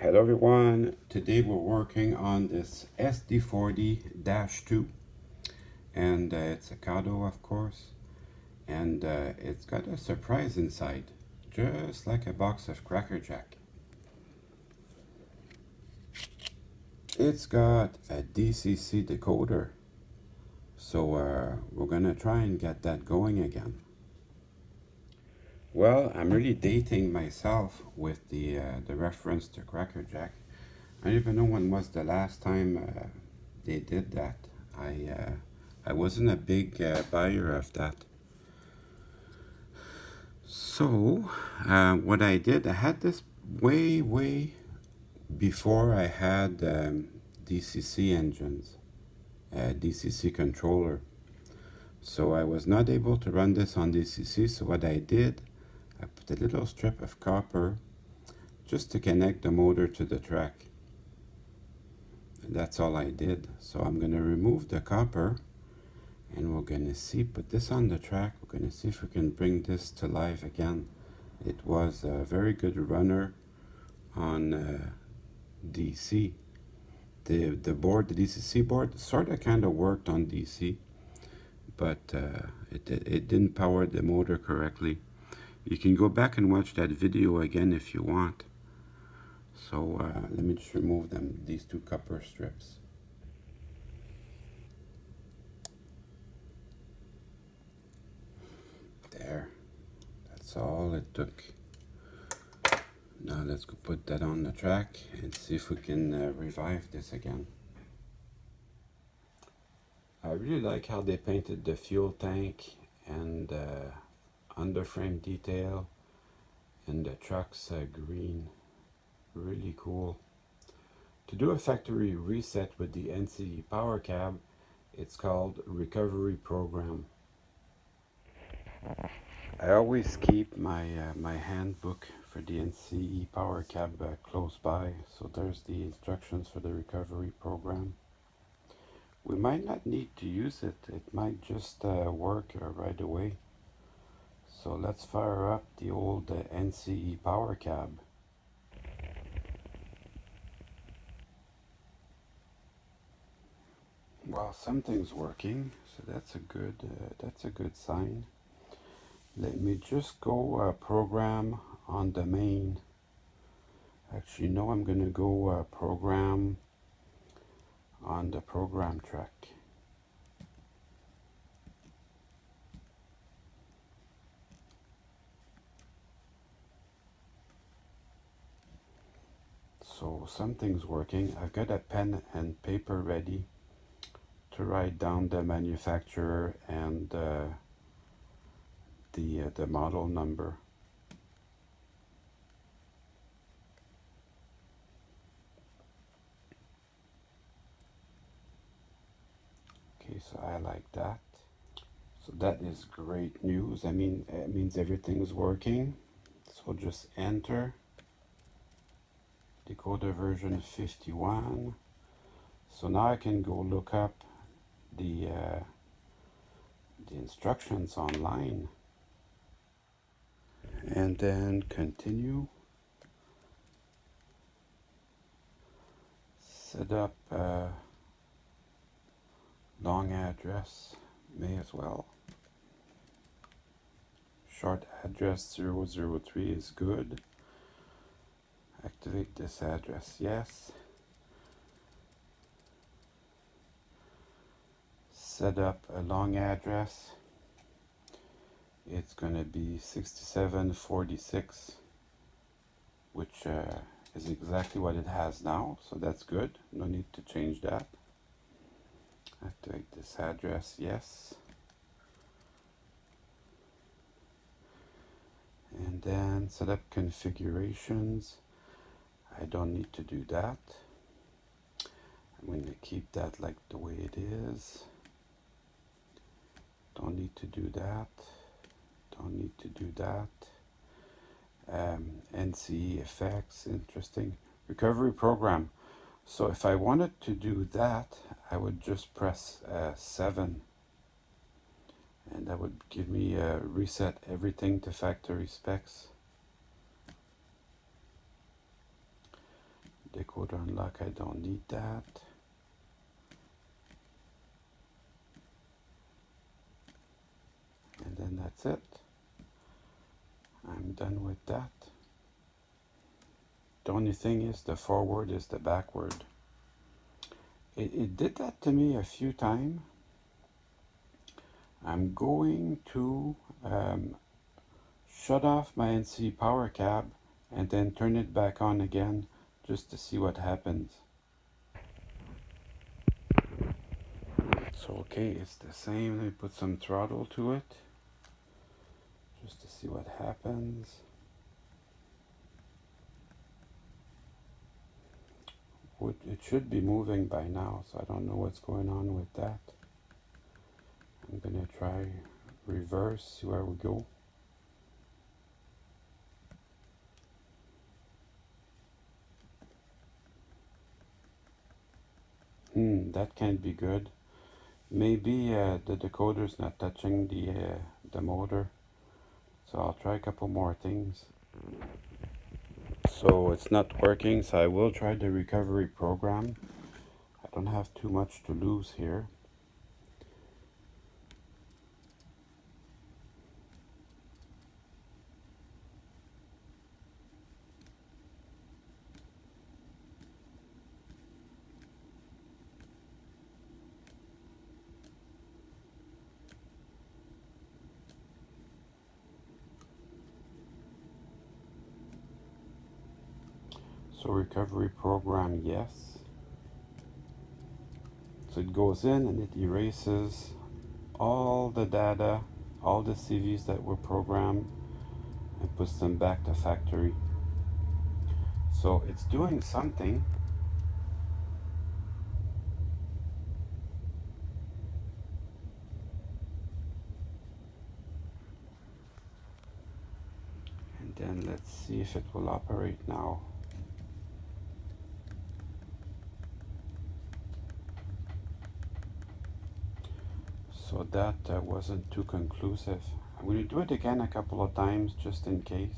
Hello everyone, today we're working on this SD40-2 and it's a Kado of course, and it's got a surprise inside, just like a box of Cracker Jack. It's got a DCC decoder, so we're gonna try and get that going again. Well, I'm really dating myself with the reference to Cracker Jack. I don't even know when was the last time they did that. I wasn't a big buyer of that. So what I did, I had this way before I had DCC engines, DCC controller. So I was not able to run this on DCC. So what I did, I put a little strip of copper just to connect the motor to the track. And that's all I did. So I'm going to remove the copper and we're going to see, put this on the track. We're going to see if we can bring this to life again. It was a very good runner on DC. The board, the DCC board, sort of kind of worked on DC, but it didn't power the motor correctly. You can go back and watch that video again if you want. So let me just remove these two copper strips. There, that's all it took. Now let's go put that on the track and see if we can revive this again. I really like how they painted the fuel tank and underframe detail and the truck's green. Really cool. To do a factory reset with the NCE power cab, it's called recovery program. I always keep my my handbook for the NCE power cab close by, so there's the instructions for the recovery program. We might not need to use it, it might just work right away. So let's fire up the old NCE power cab. Well, something's working, so that's a good sign. Let me just go program on the main. Actually, no, I'm going to go program on the program track. So something's working. I've got a pen and paper ready to write down the manufacturer and the model number. Okay, so I like that. So that is great news. I mean, it means everything's working. So just enter decoder version 51. So now I can go look up the instructions online and then continue. Set up long address, may as well. Short address 003 is good. Activate this address, yes. Set up a long address. It's going to be 6746, which is exactly what it has now, so that's good. No need to change that. Activate this address, yes. And then set up configurations. I don't need to do that. I'm going to keep that like the way it is. Don't need to do that. Don't need to do that. NCE effects, interesting. Recovery program. So if I wanted to do that, I would just press 7. And that would give me reset everything to factory specs. decoder unlock, I don't need that. And then that's it. I'm done with that. The only thing is the forward is the backward. It did that to me a few times. I'm going to shut off my NC power cab and then turn it back on again just to see what happens. So okay, it's the same. Let me put some throttle to it just to see what happens. It should be moving by now, so I don't know what's going on with that. I'm gonna try reverse, see where we go. That can't be good. Maybe the decoder's not touching the motor. So I'll try a couple more things. So it's not working, so I will try the recovery program. I don't have too much to lose here. So recovery program, yes. So it goes in and it erases all the data, all the CVs that were programmed, and puts them back to factory. So it's doing something. And then let's see if it will operate now. So that wasn't too conclusive. I'm going to do it again a couple of times just in case.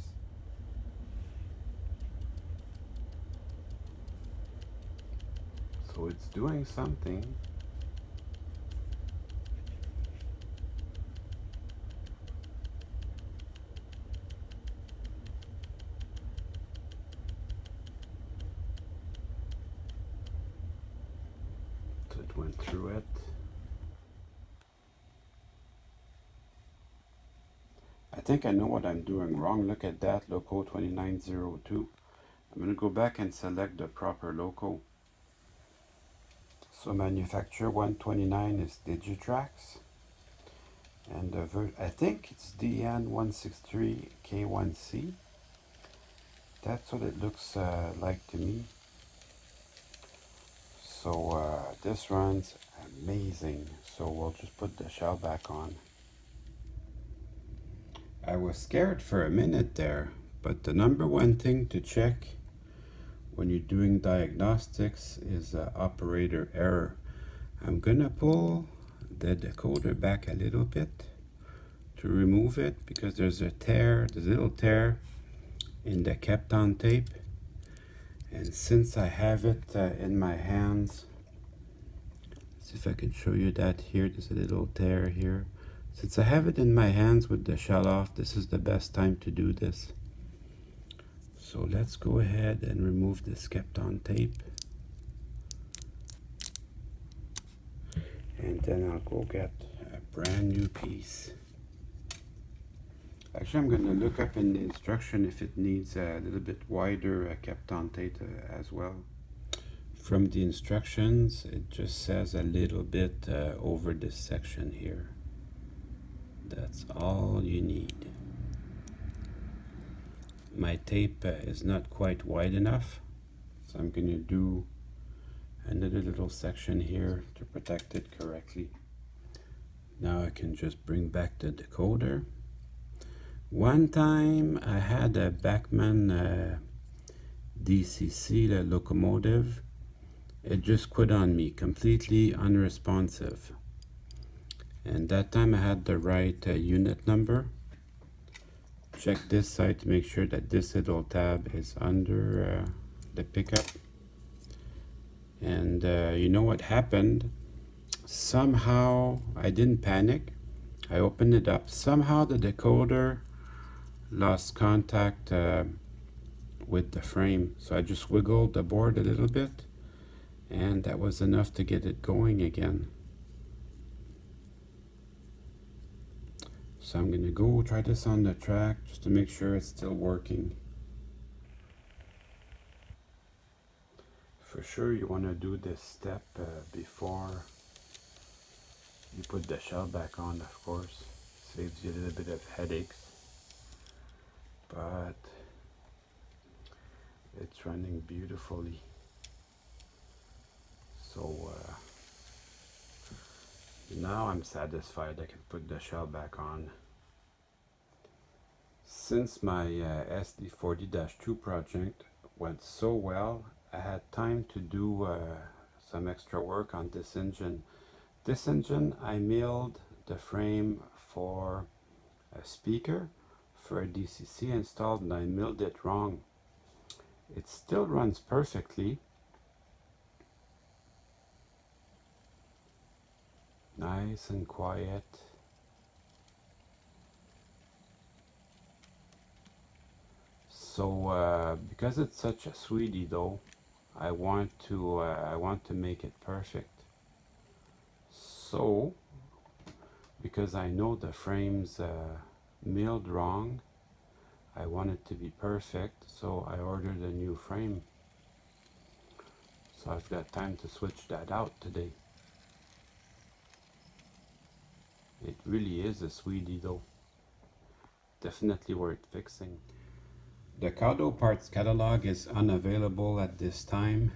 So it's doing something. So it went through it. I think I know what I'm doing wrong. Look at that, loco 2902. I'm going to go back and select the proper loco. So manufacturer 129 is Digitrax. And I think it's DN163K1C. That's what it looks like to me. So this runs amazing. So we'll just put the shell back on. I was scared for a minute there, but the number one thing to check when you're doing diagnostics is operator error. I'm gonna pull the decoder back a little bit to remove it because there's a little tear in the kept-on tape. And since I have it in my hands, see if I can show you that here, there's a little tear here. Since I have it in my hands with the shell off, this is the best time to do this. So let's go ahead and remove this kept-on tape. And then I'll go get a brand new piece. Actually, I'm going to look up in the instruction if it needs a little bit wider kept-on tape as well. From the instructions, it just says a little bit over this section here. That's all you need. My tape is not quite wide enough, so I'm going to do another little section here to protect it correctly. Now I can just bring back the decoder. One time I had a Bachmann DCC, the locomotive. It just quit on me, completely unresponsive. And that time I had the right unit number. Check this side to make sure that this little tab is under the pickup. And you know what happened? Somehow I didn't panic. I opened it up. Somehow the decoder lost contact with the frame. So I just wiggled the board a little bit, and that was enough to get it going again. So I'm gonna go try this on the track just to make sure it's still working. For sure you want to do this step before you put the shell back on, of course. Saves you a little bit of headaches. But it's running beautifully. So now I'm satisfied I can put the shell back on. Since my SD40-2 project went so well, I had time to do some extra work on this engine. This engine, I milled the frame for a speaker for a DCC installed, and I milled it wrong. It still runs perfectly. Nice and quiet. So because it's such a sweetie though, I want to make it perfect. So because I know the frame's milled wrong, I want it to be perfect, so I ordered a new frame. So I've got time to switch that out today. It really is a sweetie though. Definitely worth fixing. The Cado parts catalog is unavailable at this time.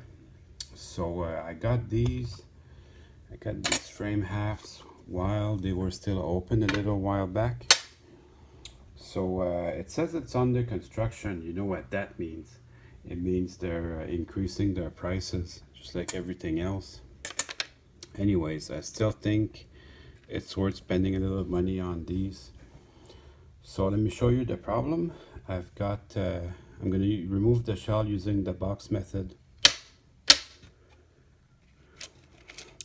So I got these frame halves while they were still open a little while back. So it says it's under construction. You know what that means? It means they're increasing their prices, just like everything else. Anyways, I still think it's worth spending a little money on these. So let me show you the problem. I've got, I'm going to remove the shell using the box method.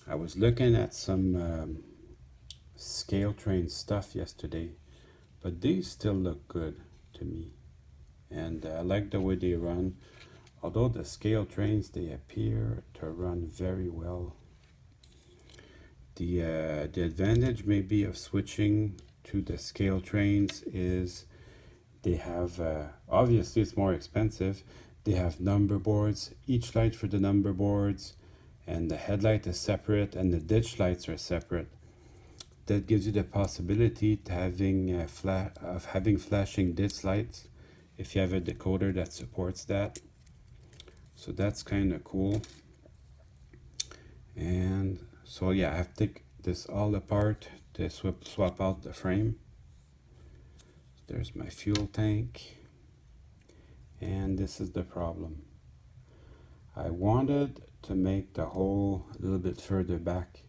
I was looking at some scale train stuff yesterday, but these still look good to me. And I like the way they run. Although the scale trains, they appear to run very well. The advantage maybe of switching to the scale trains is they have, obviously it's more expensive, they have number boards, each light for the number boards, and the headlight is separate and the ditch lights are separate. That gives you the possibility to having flashing ditch lights if you have a decoder that supports that. So that's kind of cool. And so yeah, I have to take this all apart to swap out the frame. There's my fuel tank, and this is the problem. I wanted to make the hole a little bit further back.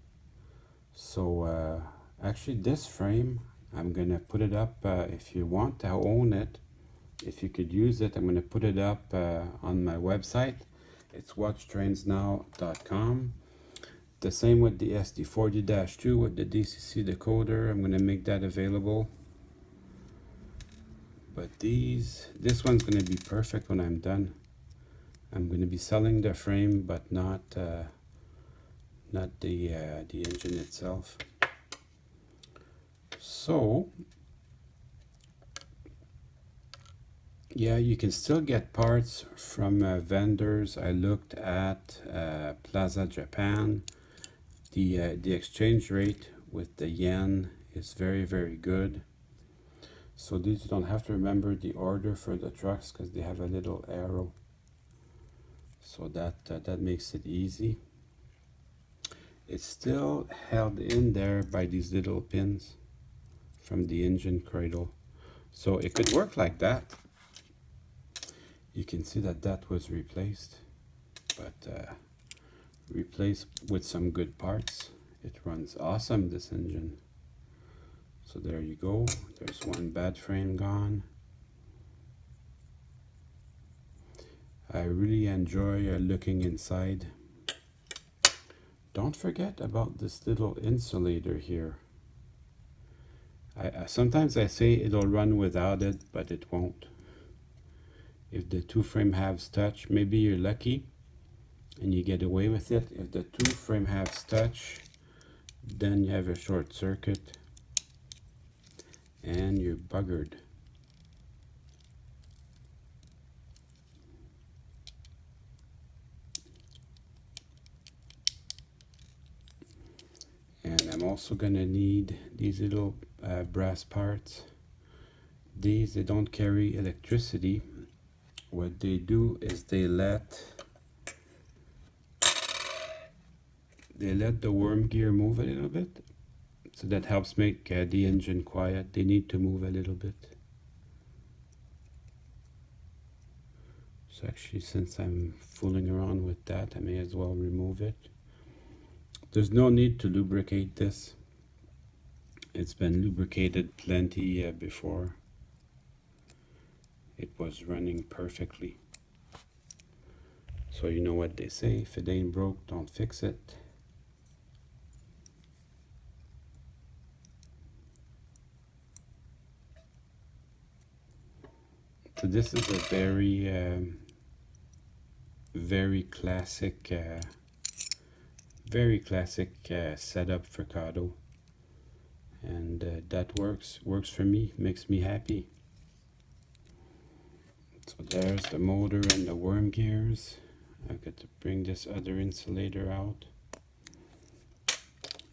So actually this frame, I'm gonna put it up, if you want to own it, if you could use it, I'm gonna put it up on my website. It's watchtrainsnow.com. The same with the SD40-2 with the DCC decoder. I'm gonna make that available. But this one's gonna be perfect when I'm done. I'm gonna be selling the frame, but not the engine itself. So yeah, you can still get parts from vendors. I looked at Plaza Japan. The exchange rate with the yen is very, very good. So these, you don't have to remember the order for the trucks because they have a little arrow. So that makes it easy. It's still held in there by these little pins from the engine cradle. So it could work like that. You can see that was replaced, but replaced with some good parts. It runs awesome, this engine. So there you go. There's one bad frame gone. I really enjoy looking inside. don't forget about this little insulator here. Sometimes I say it'll run without it, but it won't. If the two frame halves touch, maybe you're lucky and you get away with it. If the two frame halves touch, then you have a short circuit and you're buggered. And I'm also gonna need these little brass parts. These, they don't carry electricity. What they do is they let the worm gear move a little bit, so that helps make the engine quiet. They need to move a little bit. So actually, since I'm fooling around with that, I may as well remove it. There's no need to lubricate this. It's been lubricated plenty before. It was running perfectly. So you know what they say, if it ain't broke, don't fix it. So this is a very classic setup for Kato, and that works for me, makes me happy. So there's the motor and the worm gears. I've got to bring this other insulator out.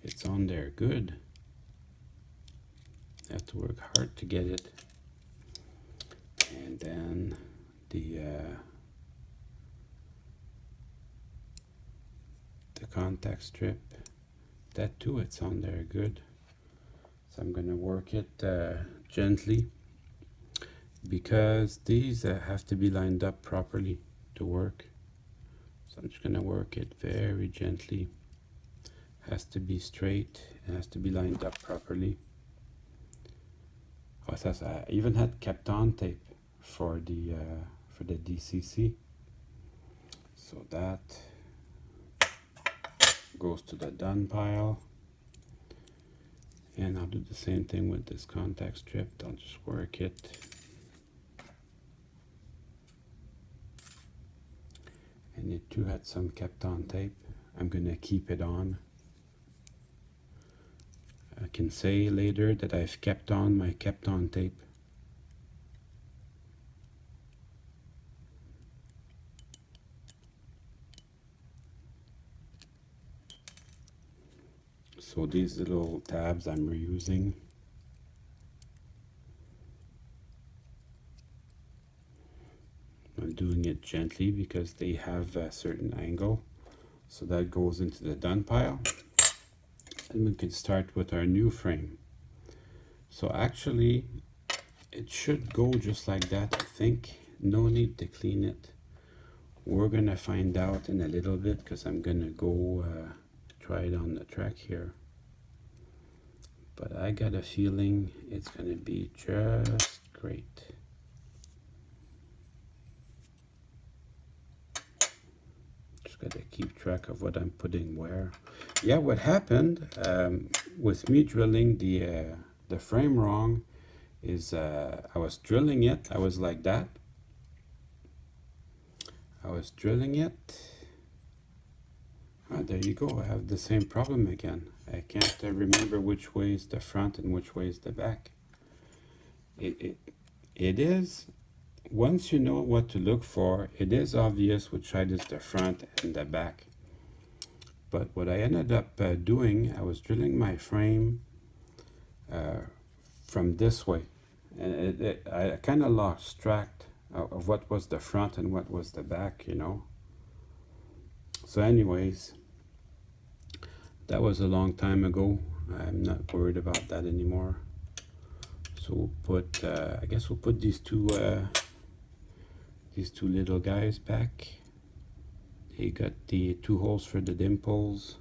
It's on there good. I have to work hard to get it. And then the contact strip, that too, it's on there good. So I'm gonna work it gently, because these have to be lined up properly to work. So I'm just gonna work it very gently. Has to be straight, it has to be lined up properly. Oh, I even had kept on tape for the DCC. So that goes to the done pile. And I'll do the same thing with this contact strip. I'll just work it. And it too had some kept on tape. I'm gonna keep it on. I can say later that I've kept on my kept on tape. So these little tabs I'm reusing. I'm doing it gently because they have a certain angle. So that goes into the done pile. And we can start with our new frame. So actually, it should go just like that, I think. No need to clean it. We're gonna find out in a little bit, because I'm gonna go try it on the track here. But I got a feeling it's gonna be just great. Just gotta keep track of what I'm putting where. Yeah, what happened with me drilling the frame wrong is I was drilling it, I was like that. I was drilling it. Ah, there you go, I have the same problem again. I can't remember which way is the front and which way is the back. It is, once you know what to look for, it is obvious which side is the front and the back. But what I ended up doing, I was drilling my frame from this way. And I kind of lost track of what was the front and what was the back, you know. So anyways, that was a long time ago. I'm not worried about that anymore. So we'll put, I guess we'll put these two little guys back. They got the 2 holes for the dimples.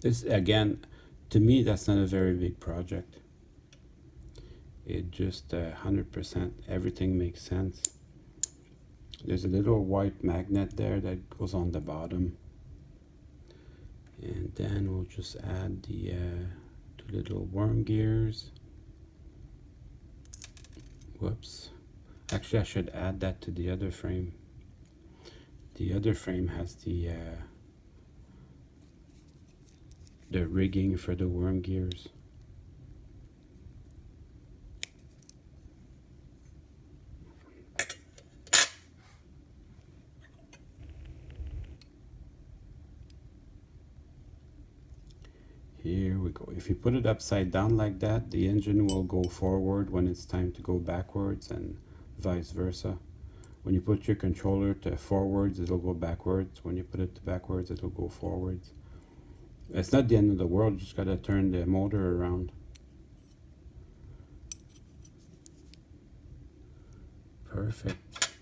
This, again, to me, that's not a very big project. It just 100%, everything makes sense. There's a little white magnet there that goes on the bottom. And then we'll just add the two little worm gears. Whoops. Actually, I should add that to the other frame. The other frame has the rigging for the worm gears. Here we go. If you put it upside down like that, the engine will go forward when it's time to go backwards, and vice versa. When you put your controller to forwards, it'll go backwards. When you put it to backwards, it'll go forwards. It's not the end of the world, you just gotta turn the motor around. Perfect.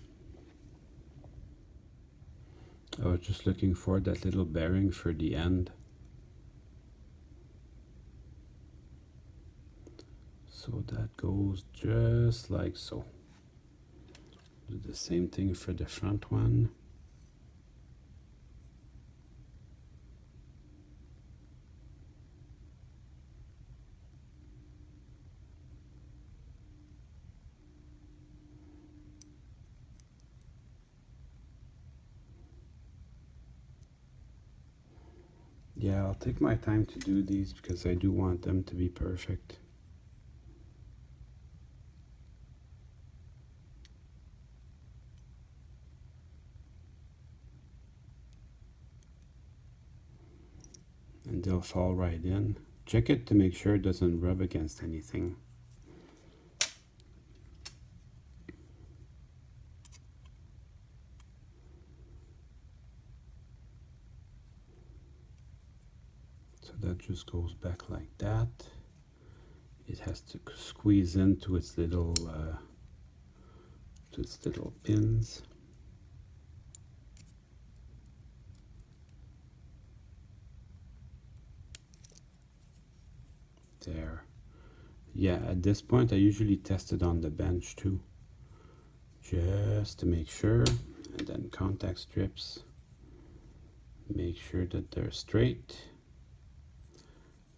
I was just looking for that little bearing for the end. So that goes just like so. Do the same thing for the front one. Yeah, I'll take my time to do these because I do want them to be perfect. And they'll fall right in. Check it to make sure it doesn't rub against anything. So that just goes back like that. It has to squeeze into its little pins. There. Yeah, at this point I usually test it on the bench too, just to make sure. And then contact strips, make sure that they're straight.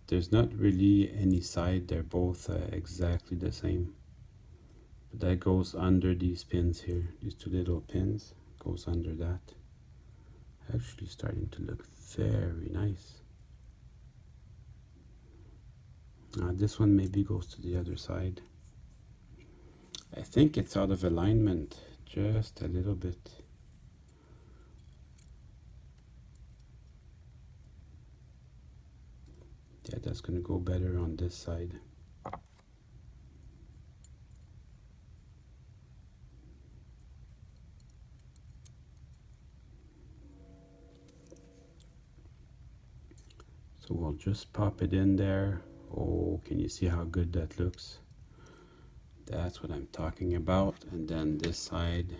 There's not really any side, they're both exactly the same. But that goes under these pins here, these two little pins, goes under that. Actually starting to look very nice. This one maybe goes to the other side. I think it's out of alignment, just a little bit. Yeah, that's going to go better on this side. So we'll just pop it in there. Oh, can you see how good that looks? That's what I'm talking about. And then this side,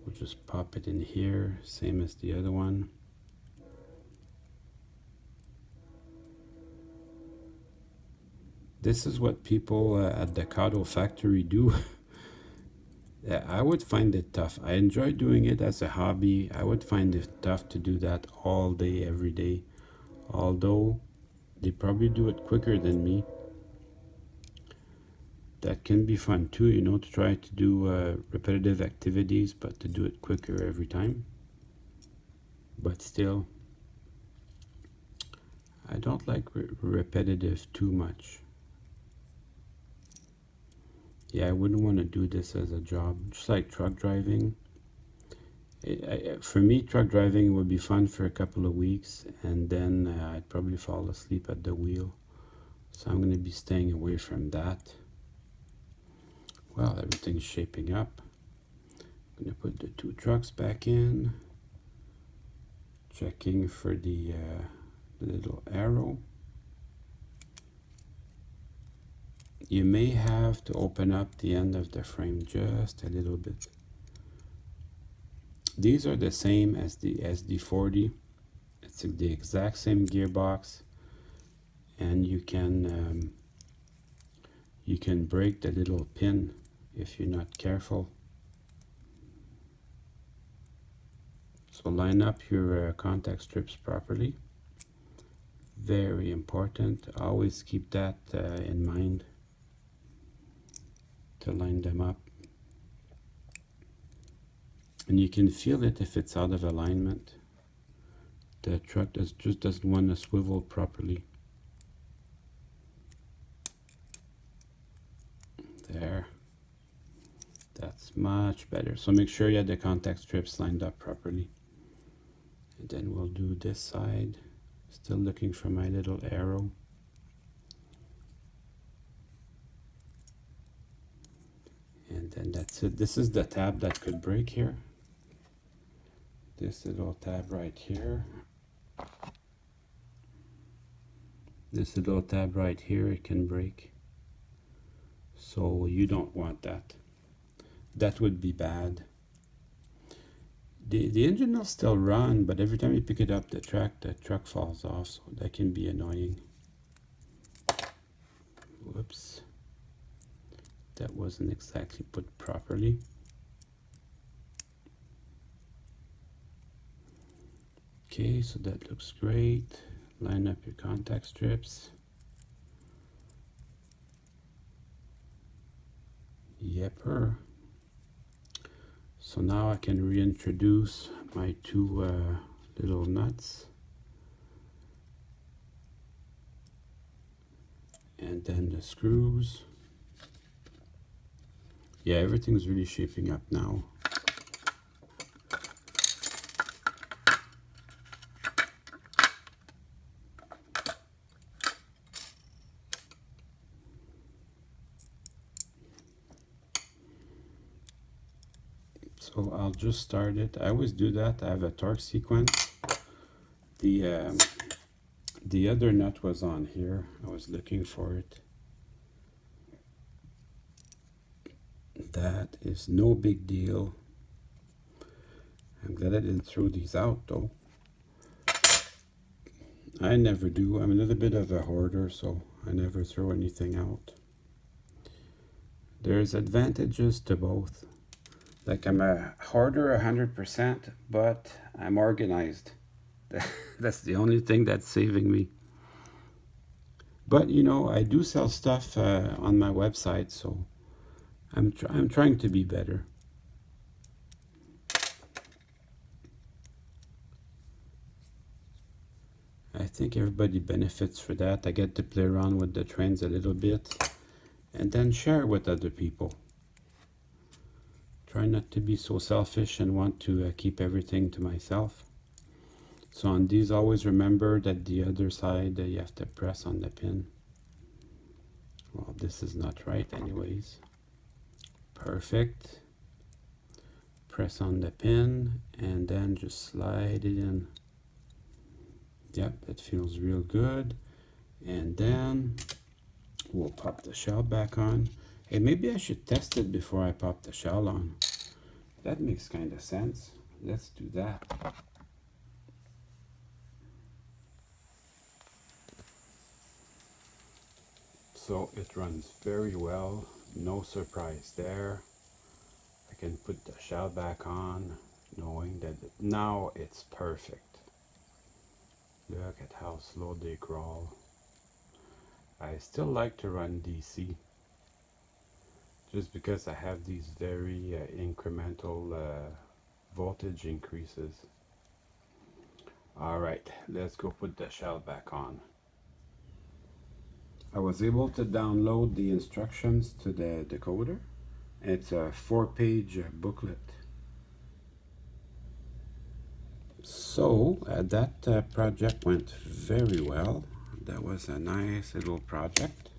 we'll just pop it in here, same as the other one. This is what people at the Decado factory do. I would find it tough. I enjoy doing it as a hobby. I would find it tough to do that all day, every day. Although they probably do it quicker than me. That can be fun too, you know, to try to do repetitive activities, but to do it quicker every time. But still, I don't like repetitive too much. Yeah, I wouldn't want to do this as a job, just like truck driving. For me, truck driving would be fun for a couple of weeks, and then I'd probably fall asleep at the wheel. So I'm going to be staying away from that. Well, everything's shaping up. I'm going to put the two trucks back in. Checking for the little arrow. You may have to open up the end of the frame just a little bit. These are the same as the SD40. It's the exact same gearbox, and you can break the little pin if you're not careful. So line up your contact strips properly. Very important. Always keep that in mind to line them up. And you can feel it if it's out of alignment. The truck just doesn't want to swivel properly. There. That's much better. So make sure you have the contact strips lined up properly. And then we'll do this side. Still looking for my little arrow. And then that's it. This is the tab that could break here. This little tab right here. This little tab right here, it can break. So you don't want that. That would be bad. The engine will still run, but every time you pick it up, the truck falls off, so that can be annoying. Whoops. That wasn't exactly put properly. Okay, so that looks great. Line up your contact strips. Yepper. So now I can reintroduce my two little nuts. And then the screws. Yeah, everything's really shaping up now. So I'll just start it. I always do that. I have a torque sequence. The other nut was on here. I was looking for it. That is no big deal. I'm glad I didn't throw these out though. I never do. I'm a little bit of a hoarder, so I never throw anything out. There's advantages to both. Like I'm a hoarder 100%, but I'm organized. That's the only thing that's saving me. But you know, I do sell stuff on my website, so I'm trying to be better. I think everybody benefits for that. I get to play around with the trains a little bit and then share with other people. Try not to be so selfish and want to keep everything to myself. So on these, always remember that the other side, you have to press on the pin. Well, this is not right anyways. Perfect. Press on the pin and then just slide it in. Yep, that feels real good. And then we'll pop the shell back on. Hey, maybe I should test it before I pop the shell on. That makes kind of sense. Let's do that. So it runs very well. No surprise there. I can put the shell back on, knowing that now it's perfect. Look at how slow they crawl. I still like to run DC. Just because I have these very incremental voltage increases. Alright, let's go put the shell back on. I was able to download the instructions to the decoder. It's a 4-page booklet. So that project went very well. That was a nice little project.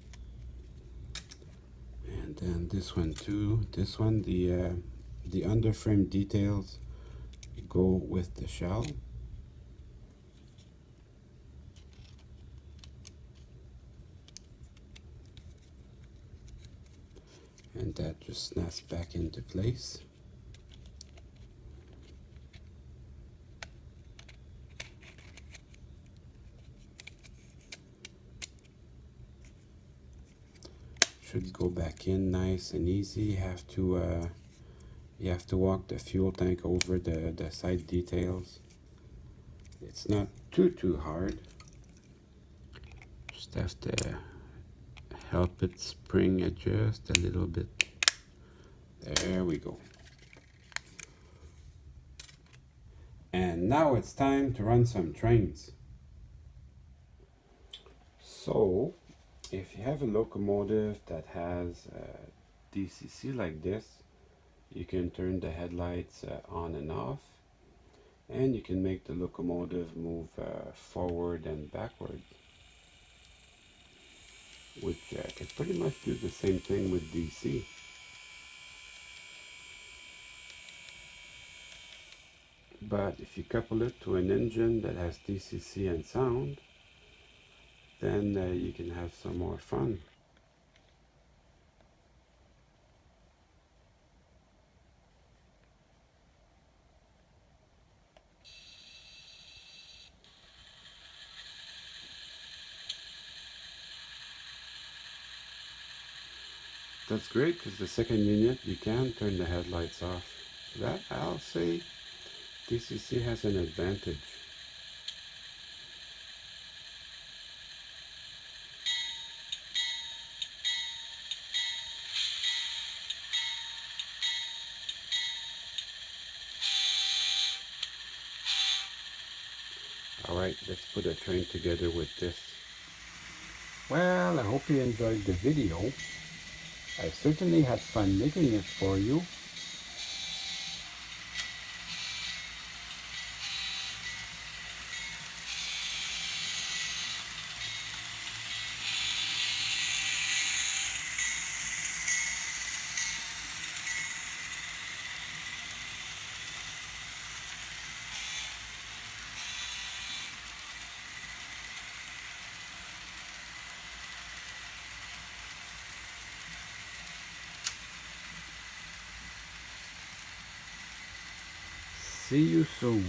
And then this one too. This one, the underframe details go with the shell. And that just snaps back into place. Should go back in nice and easy. Have to You have to walk the fuel tank over the side details. It's not too hard. Just have to help it spring adjust a little bit. There we go. And now it's time to run some trains. So, if you have a locomotive that has DCC like this, you can turn the headlights on and off, and you can make the locomotive move forward and backward, which can pretty much do the same thing with DC. But if you couple it to an engine that has DCC and sound, then you can have some more fun. That's great, because the second unit you can turn the headlights off. That, I'll say, DCC has an advantage. Alright, let's put a train together with this. Well, I hope you enjoyed the video. I certainly had fun making it for you. See you soon.